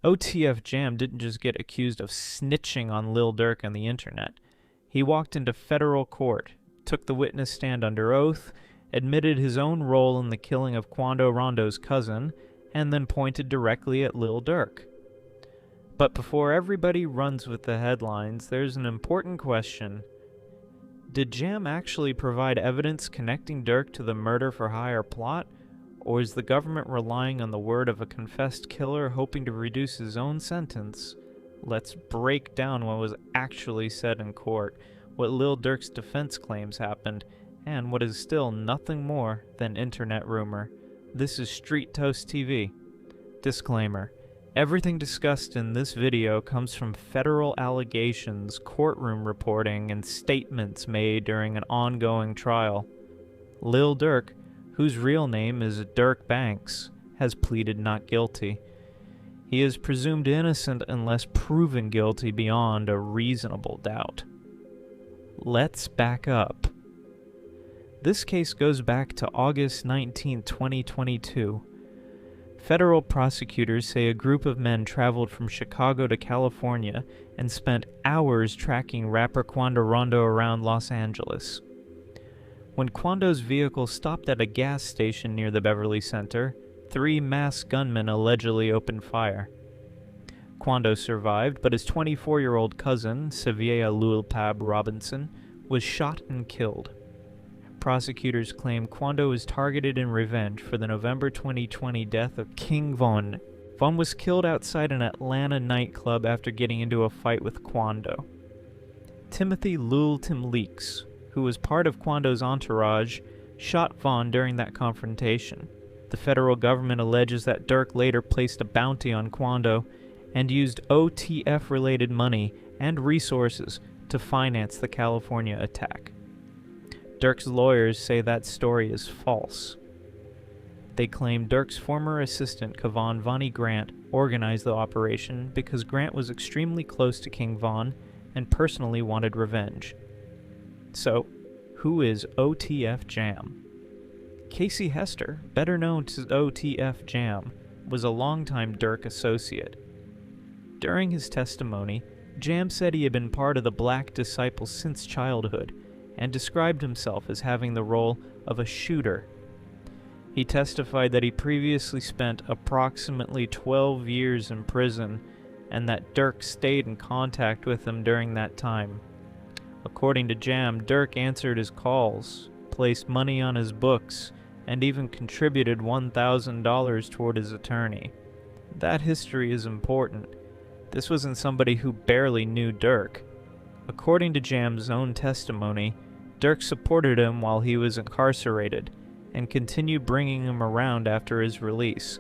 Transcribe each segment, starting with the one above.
OTF Jam didn't just get accused of snitching on Lil Durk on the internet. He walked into federal court, took the witness stand under oath, admitted his own role in the killing of Quando Rondo's cousin, and then pointed directly at Lil Durk. But before everybody runs with the headlines, there's an important question. Did Jam actually provide evidence connecting Durk to the murder-for-hire plot? Or is the government relying on the word of a confessed killer hoping to reduce his own sentence? Let's break down what was actually said in court, what Lil Durk's defense claims happened, and what is still nothing more than internet rumor. This is StreetToastTV. Disclaimer. Everything discussed in this video comes from federal allegations, courtroom reporting, and statements made during an ongoing trial. Lil Durk, whose real name is Durk Banks, has pleaded not guilty. He is presumed innocent unless proven guilty beyond a reasonable doubt. Let's back up. This case goes back to August 19, 2022. Federal prosecutors say a group of men traveled from Chicago to California and spent hours tracking rapper Quando Rondo around Los Angeles. When Quando's vehicle stopped at a gas station near the Beverly Center, 3 masked gunmen allegedly opened fire. Quando survived, but his 24-year-old cousin, Saviay'a Lul Pab Robinson, was shot and killed. Prosecutors claim Quando was targeted in revenge for the November 2020 death of King Von. Von was killed outside an Atlanta nightclub after getting into a fight with Quando. Timothy Lul Tim Leaks, who was part of Quando's entourage, shot Von during that confrontation. The federal government alleges that Durk later placed a bounty on Quando and used OTF-related money and resources to finance the California attack. Durk's lawyers say that story is false. They claim Durk's former assistant, Kavon Vonnie Grant, organized the operation because Grant was extremely close to King Von and personally wanted revenge. So, who is OTF Jam? Kacey Hester, better known as OTF Jam, was a longtime Durk associate. During his testimony, Jam said he had been part of the Black Disciples since childhood, and described himself as having the role of a shooter. He testified that he previously spent approximately 12 years in prison, and that Durk stayed in contact with him during that time. According to Jam, Durk answered his calls, placed money on his books, and even contributed $1,000 toward his attorney. That history is important. This wasn't somebody who barely knew Durk. According to Jam's own testimony, Durk supported him while he was incarcerated, and continued bringing him around after his release.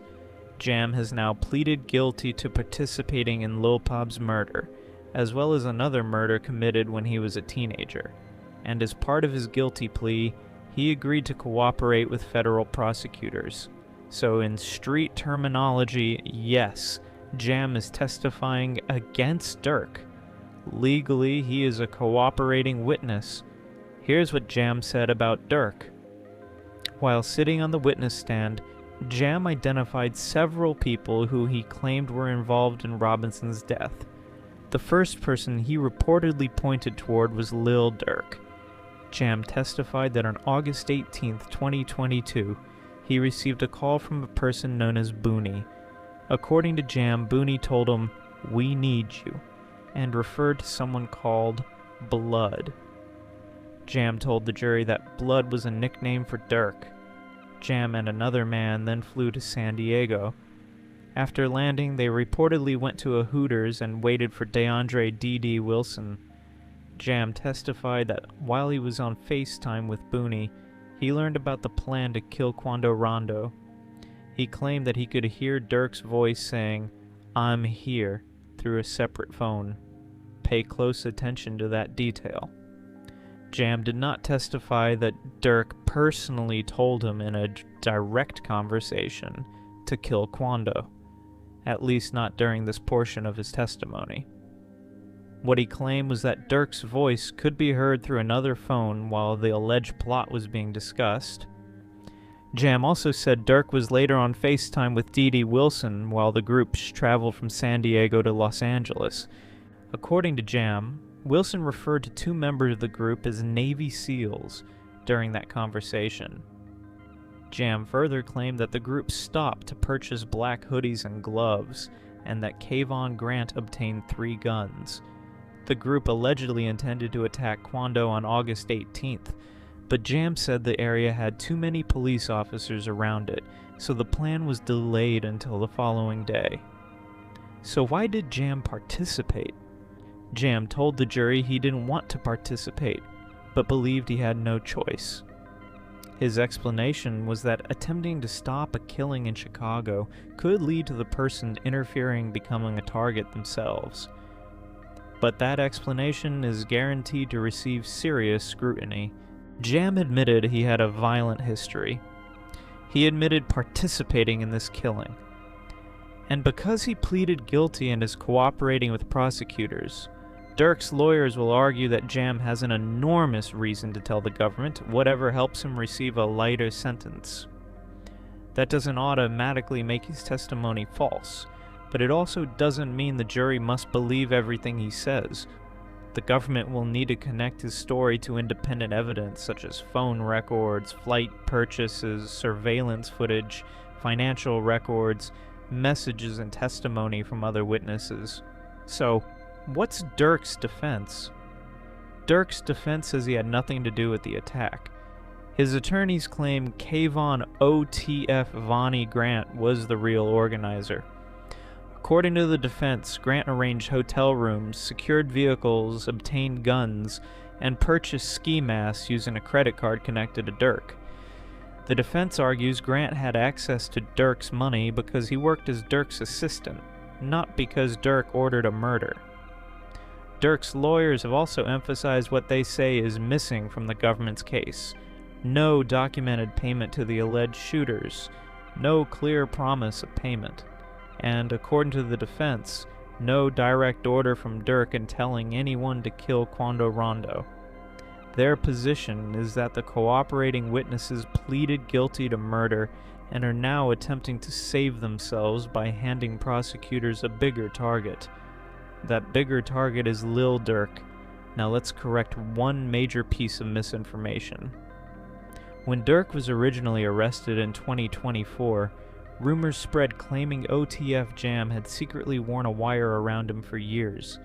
Jam has now pleaded guilty to participating in Lul Pab's murder, as well as another murder committed when he was a teenager. And as part of his guilty plea, he agreed to cooperate with federal prosecutors. So in street terminology, yes, Jam is testifying against Durk. Legally, he is a cooperating witness. Here's what Jam said about Durk. While sitting on the witness stand, Jam identified several people who he claimed were involved in Robinson's death. The first person he reportedly pointed toward was Lil Durk. Jam testified that on August 18, 2022, he received a call from a person known as Booney. According to Jam, Booney told him, "We need you," and referred to someone called Blood. Jam told the jury that Blood was a nickname for Durk. Jam and another man then flew to San Diego. After landing, they reportedly went to a Hooters and waited for DeAndre D.D. Wilson. Jam testified that while he was on FaceTime with Booney, he learned about the plan to kill Quando Rondo. He claimed that he could hear Durk's voice saying, "I'm here," through a separate phone. Pay close attention to that detail. Jam did not testify that Durk personally told him in a direct conversation to kill Quando, at least not during this portion of his testimony. What he claimed was that Durk's voice could be heard through another phone while the alleged plot was being discussed. Jam also said Durk was later on FaceTime with Dee Dee Wilson while the group traveled from San Diego to Los Angeles. According to Jam, Wilson referred to 2 members of the group as Navy SEALs during that conversation. Jam further claimed that the group stopped to purchase black hoodies and gloves, and that Kayvon Grant obtained 3 guns. The group allegedly intended to attack Quando on August 18th, but Jam said the area had too many police officers around it, so the plan was delayed until the following day. So why did Jam participate? Jam told the jury he didn't want to participate, but believed he had no choice. His explanation was that attempting to stop a killing in Chicago could lead to the person interfering becoming a target themselves. But that explanation is guaranteed to receive serious scrutiny. Jam admitted he had a violent history. He admitted participating in this killing. And because he pleaded guilty and is cooperating with prosecutors, Durk's lawyers will argue that Jam has an enormous reason to tell the government, whatever helps him receive a lighter sentence. That doesn't automatically make his testimony false, but it also doesn't mean the jury must believe everything he says. The government will need to connect his story to independent evidence such as phone records, flight purchases, surveillance footage, financial records, messages, and testimony from other witnesses. So, what's Durk's defense? Durk's defense says he had nothing to do with the attack. His attorneys claim Kayvon OTF Vonnie Grant was the real organizer. According to the defense, Grant arranged hotel rooms, secured vehicles, obtained guns, and purchased ski masks using a credit card connected to Durk. The defense argues Grant had access to Durk's money because he worked as Durk's assistant, not because Durk ordered a murder. Durk's lawyers have also emphasized what they say is missing from the government's case: no documented payment to the alleged shooters, no clear promise of payment, and, according to the defense, no direct order from Durk in telling anyone to kill Quando Rondo. Their position is that the cooperating witnesses pleaded guilty to murder and are now attempting to save themselves by handing prosecutors a bigger target. That bigger target is Lil Durk. Now let's correct one major piece of misinformation. When Durk was originally arrested in 2024, rumors spread claiming OTF Jam had secretly worn a wire around him for years.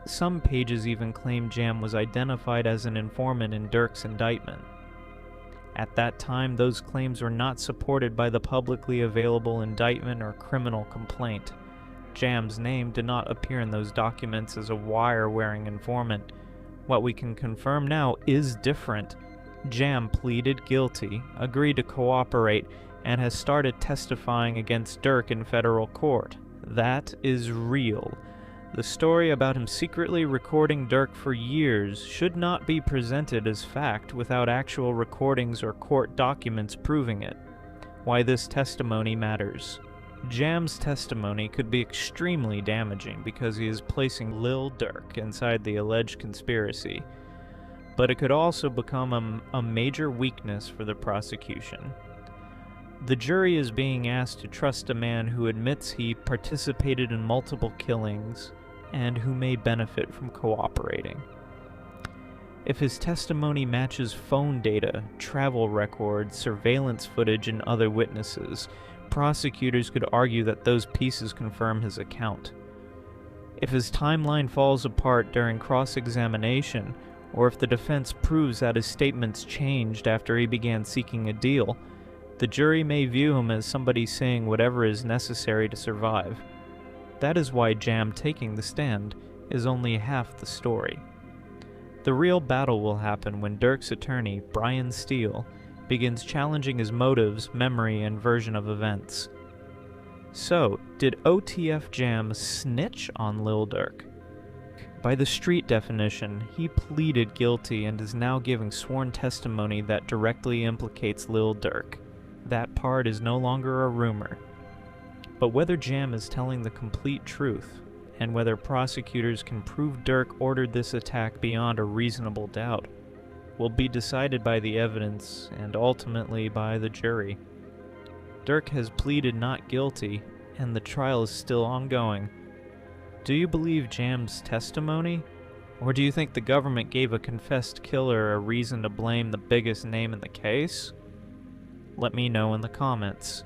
Some pages even claimed Jam was identified as an informant in Durk's indictment. At that time, those claims were not supported by the publicly available indictment or criminal complaint. Jam's name did not appear in those documents as a wire-wearing informant. What we can confirm now is different. Jam pleaded guilty, agreed to cooperate, and has started testifying against Durk in federal court. That is real. The story about him secretly recording Durk for years should not be presented as fact without actual recordings or court documents proving it. Why this testimony matters. Jam's testimony could be extremely damaging because he is placing Lil Durk inside the alleged conspiracy, but it could also become a major weakness for the prosecution. The jury is being asked to trust a man who admits he participated in multiple killings and who may benefit from cooperating. If his testimony matches phone data, travel records, surveillance footage, and other witnesses, prosecutors could argue that those pieces confirm his account. If his timeline falls apart during cross-examination, or if the defense proves that his statements changed after he began seeking a deal, the jury may view him as somebody saying whatever is necessary to survive. That is why Jam taking the stand is only half the story. The real battle will happen when Durk's attorney, Brian Steele, begins challenging his motives, memory, and version of events. So, did OTF Jam snitch on Lil Durk? By the street definition, he pleaded guilty and is now giving sworn testimony that directly implicates Lil Durk. That part is no longer a rumor. But whether Jam is telling the complete truth, and whether prosecutors can prove Durk ordered this attack beyond a reasonable doubt, will be decided by the evidence and ultimately by the jury. Durk has pleaded not guilty, and the trial is still ongoing. Do you believe Jam's testimony? Or do you think the government gave a confessed killer a reason to blame the biggest name in the case? Let me know in the comments.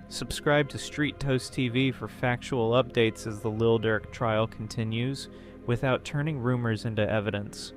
Subscribe to StreetToastTV for factual updates as the Lil Durk trial continues, without turning rumors into evidence.